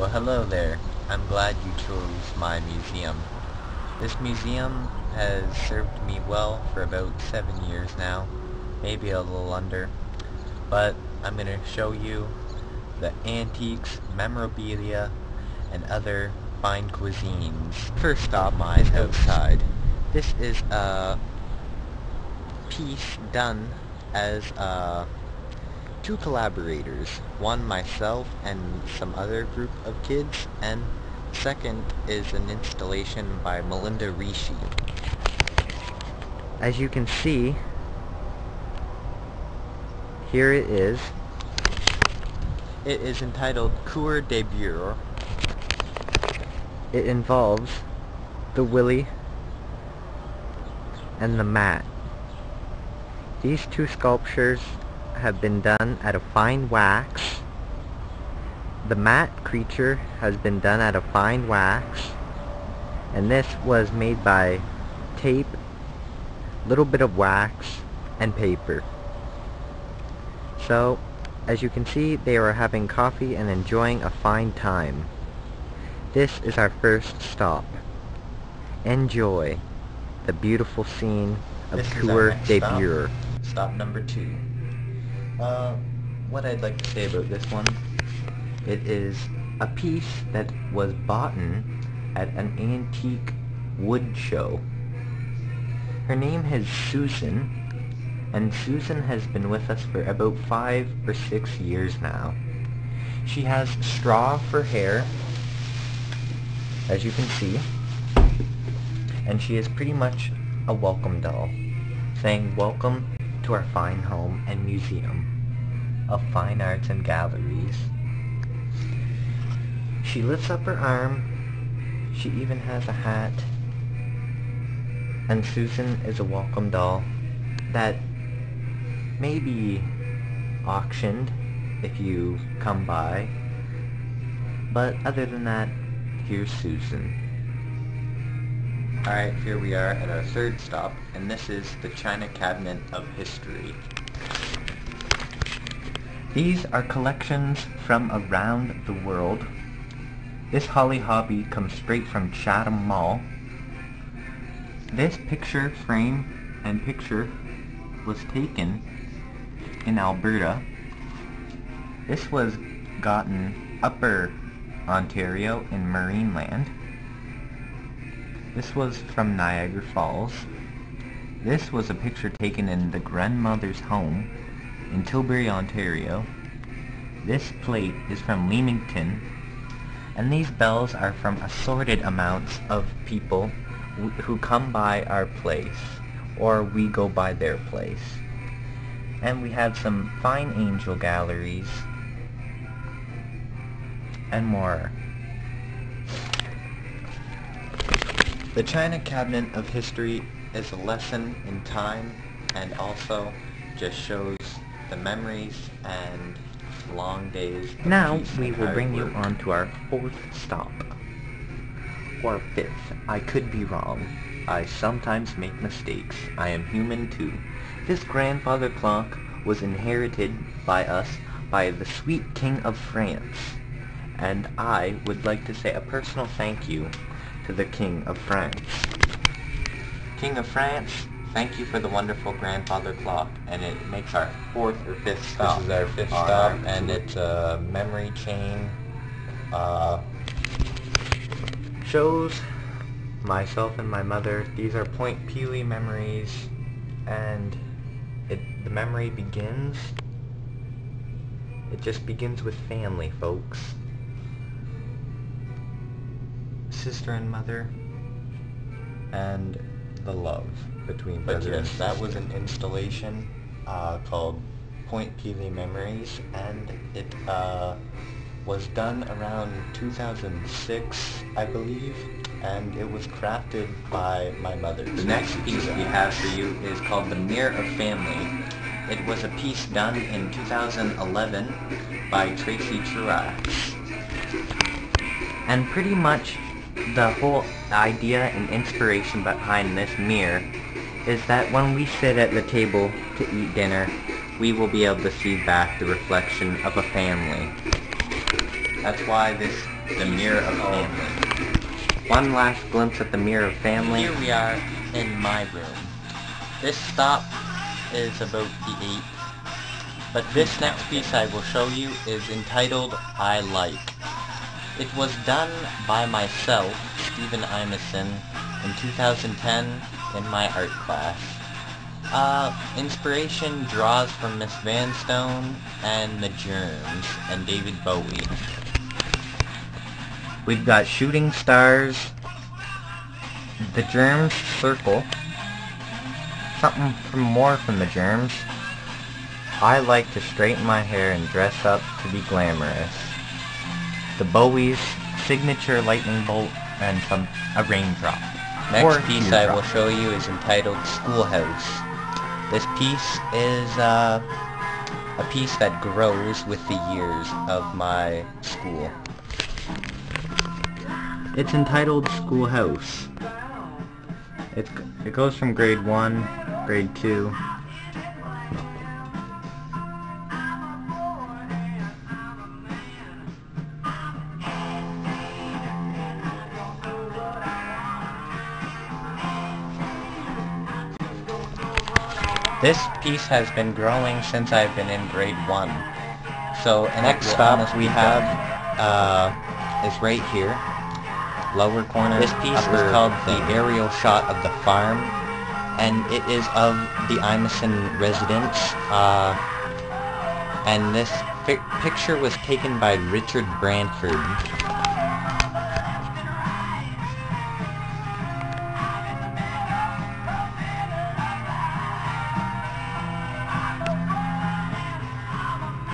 Well, hello there. I'm glad you chose my museum. This museum has served me well for about 7 years now, maybe a little under, but I'm going to show you the antiques, memorabilia, and other fine cuisines. First stop is outside. This is a piece done as two collaborators, one myself and some other group of kids, and second is an installation by Melinda Rishi. As you can see, here it is. It is entitled Cour debour. It involves the Willy and the mat. These two sculptures have been done out of fine wax. The mat creature has been done out of fine wax, and this was made by tape, little bit of wax, and paper. So, as you can see, they are having coffee and enjoying a fine time. This is our first stop. Enjoy the beautiful scene of Cour debour. Stop number 2. What I'd like to say about this one, it is a piece that was bought at an antique wood show. Her name is Susan, and Susan has been with us for about 5 or 6 years now. She has straw for hair, as you can see, and she is pretty much a welcome doll, saying welcome to our fine home and museum of fine arts and galleries. She lifts up her arm, she even has a hat, and Susan is a welcome doll that may be auctioned if you come by, but other than that, here's Susan. Alright, here we are at our third stop, and this is the China Cabinet of History. These are collections from around the world. This Holly Hobby comes straight from Chatham Mall. This picture frame and picture was taken in Alberta. This was gotten Upper Ontario in Marineland. This was from Niagara Falls. This was a picture taken in the grandmother's home in Tilbury, Ontario. This plate is from Leamington, and these bells are from assorted amounts of people who come by our place, or we go by their place. And we have some fine angel galleries and more. The China Cabinet of History is a lesson in time, and also just shows the memories and long days of Now peace we and will hard bring you work. on to our fourth stop. Or fifth. I could be wrong. I sometimes make mistakes. I am human too. This grandfather clock was inherited by us by the sweet King of France. And I would like to say a personal thank you to the King of France. King of France, thank you for the wonderful grandfather clock, and it makes our fourth or fifth stop. This is our fifth stop, and it's a memory chain. Shows myself and my mother. These are Point Pelee memories, and the memory begins. It just begins with family, folks. Sister and mother, and the love between brothers. But yes, that was an installation called Point Pelee Memories, and it was done around 2006, I believe, and it was crafted by my mother. The next piece we have for you is called The Mirror of Family. It was a piece done in 2011 by Tracy Truax. And pretty much the whole idea and inspiration behind this mirror is that when we sit at the table to eat dinner, we will be able to see back the reflection of a family. That's why this the mirror of family. One last glimpse at the mirror of family. Here we are in my room. This stop is about the 8th, but this next piece I will show you is entitled I Like. It was done by myself, Stephen Imeson, in 2010 in my art class. Inspiration draws from Miss Vanstone and the Germs and David Bowie. We've got shooting stars, the Germs circle, something more from the Germs. I like to straighten my hair and dress up to be glamorous. The Bowie's signature lightning bolt and a raindrop. Next piece I will show you is entitled Schoolhouse. This piece is a piece that grows with the years of my school. It's entitled Schoolhouse. It goes from grade 1, grade 2. This piece has been growing since I've been in grade 1. So next stop we have is right here, lower corner. This piece is called The Aerial Shot of the Farm, and it is of the Imeson residence. And this picture was taken by Richard Brantford.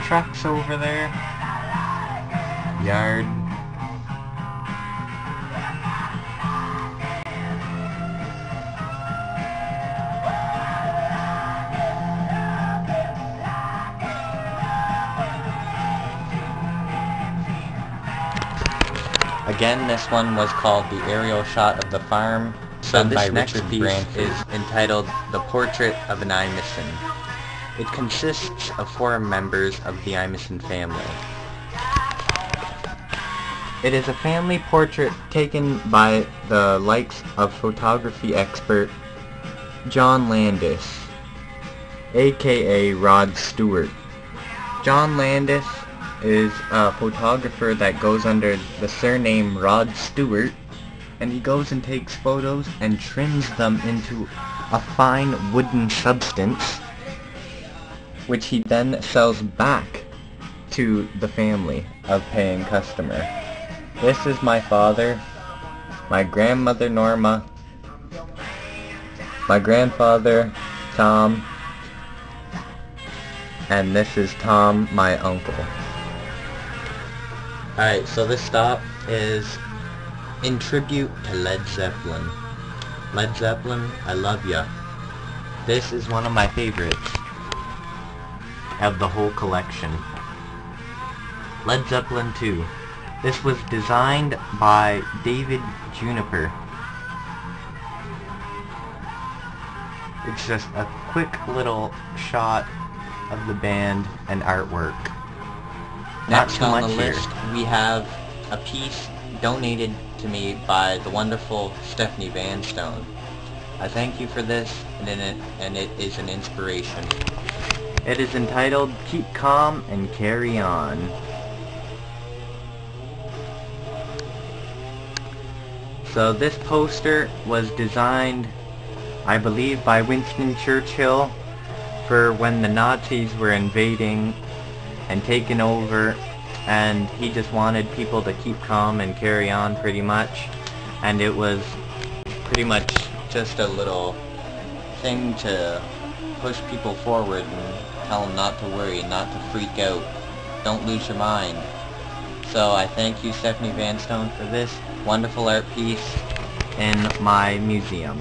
Trucks over there. Yard. Again, this one was called The Aerial Shot of the Farm, done by Richard Brantford. Is entitled The Portrait of an Imeson. It consists of 4 members of the Imeson family. It is a family portrait taken by the likes of photography expert John Landis, aka Rod Stewart. John Landis is a photographer that goes under the surname Rod Stewart, and he goes and takes photos and trims them into a fine wooden substance, which he then sells back to the family of paying customer. This is my father, my grandmother Norma, my grandfather Tom, and this is Tom, my uncle. Alright, so this stop is in tribute to Led Zeppelin. Led Zeppelin, I love ya. This is one of my favorites of the whole collection. Led Zeppelin 2. This was designed by David Juniper. It's just a quick little shot of the band and artwork. Next on the list, we have a piece donated to me by the wonderful Stephanie Vanstone. I thank you for this, and it is an inspiration. It is entitled Keep Calm and Carry On. So this poster was designed, I believe, by Winston Churchill for when the Nazis were invading and taking over, and he just wanted people to keep calm and carry on pretty much. And it was pretty much just a little thing to push people forward and tell them not to worry, not to freak out, don't lose your mind. So I thank you, Stephanie Vanstone, for this wonderful art piece in my museum.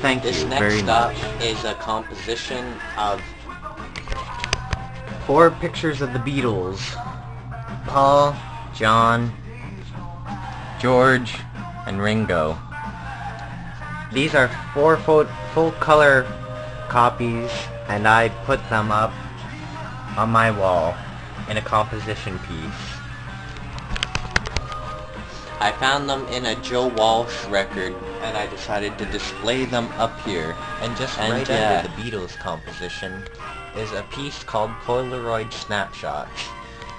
Thank you very much. This next stop is a composition of 4 pictures of the Beatles. Paul, John, George, and Ringo. These are 4 full-color copies, and I put them up on my wall in a composition piece. I found them in a Joe Walsh record, and I decided to display them up here. And just right under the Beatles composition is a piece called Polaroid Snapshots,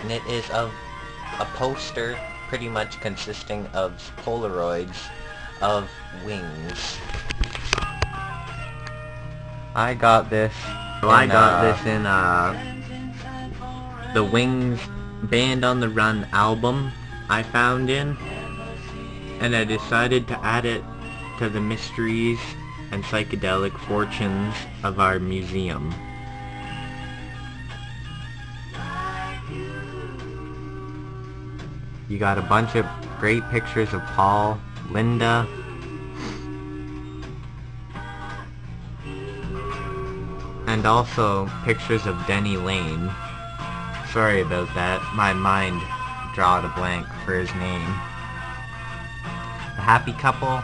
and it is of a poster pretty much consisting of Polaroids of wings. I got this in the Wings Band on the Run album I found in, and I decided to add it to the mysteries and psychedelic fortunes of our museum. You got a bunch of great pictures of Paul, Linda, and also pictures of Denny Lane. Sorry about that, my mind drawed a blank for his name. The happy couple.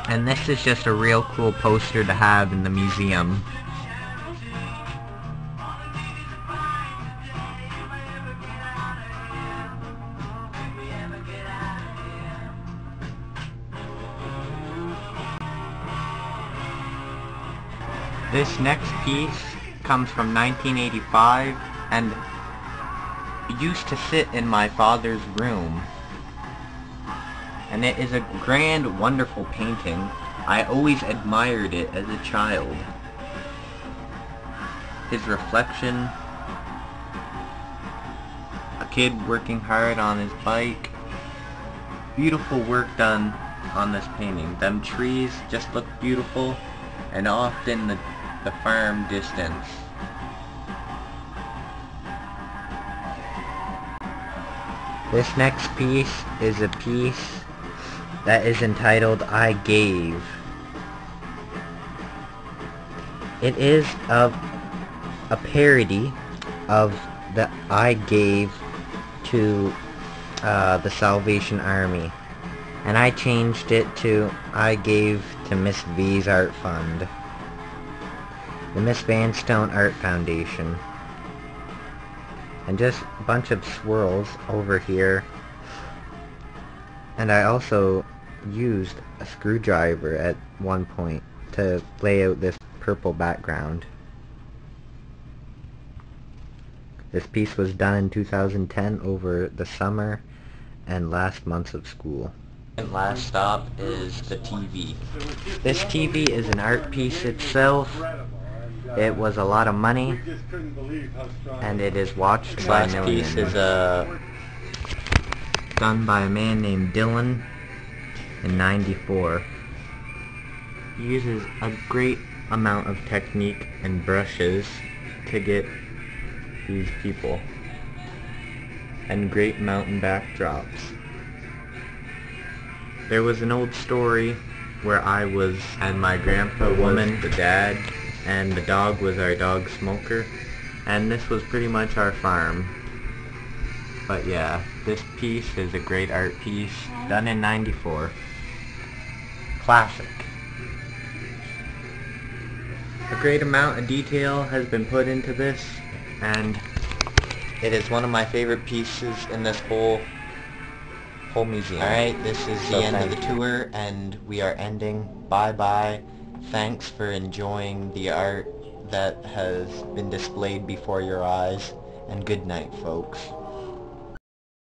And this is just a real cool poster to have in the museum. This next piece comes from 1985 and used to sit in my father's room. And it is a grand, wonderful painting. I always admired it as a child. His reflection, a kid working hard on his bike. Beautiful work done on this painting. Them trees just look beautiful, and off in the farm distance. This next piece is a piece that is entitled I Gave. It is of a parody of the I Gave to the Salvation Army, and I changed it to I Gave to Miss V's Art Fund, the Miss Vanstone Art Foundation, and just a bunch of swirls over here. And I also used a screwdriver at one point to lay out this purple background. This piece was done in 2010 over the summer and last months of school. And last stop is the TV. This TV is an art piece itself. It was a lot of money, and it is watched by millions. This piece is done by a man named Dylan in '94. He uses a great amount of technique and brushes to get these people, and great mountain backdrops. There was an old story where I was, and my grandpa was the dad, and the dog was our dog Smoker, and this was pretty much our farm. But yeah, this piece is a great art piece, done in '94. Classic. A great amount of detail has been put into this, and it is one of my favorite pieces in this whole museum. Alright, this is the end of the tour, and we are ending. Bye-bye. Thanks for enjoying the art that has been displayed before your eyes, and good night, folks.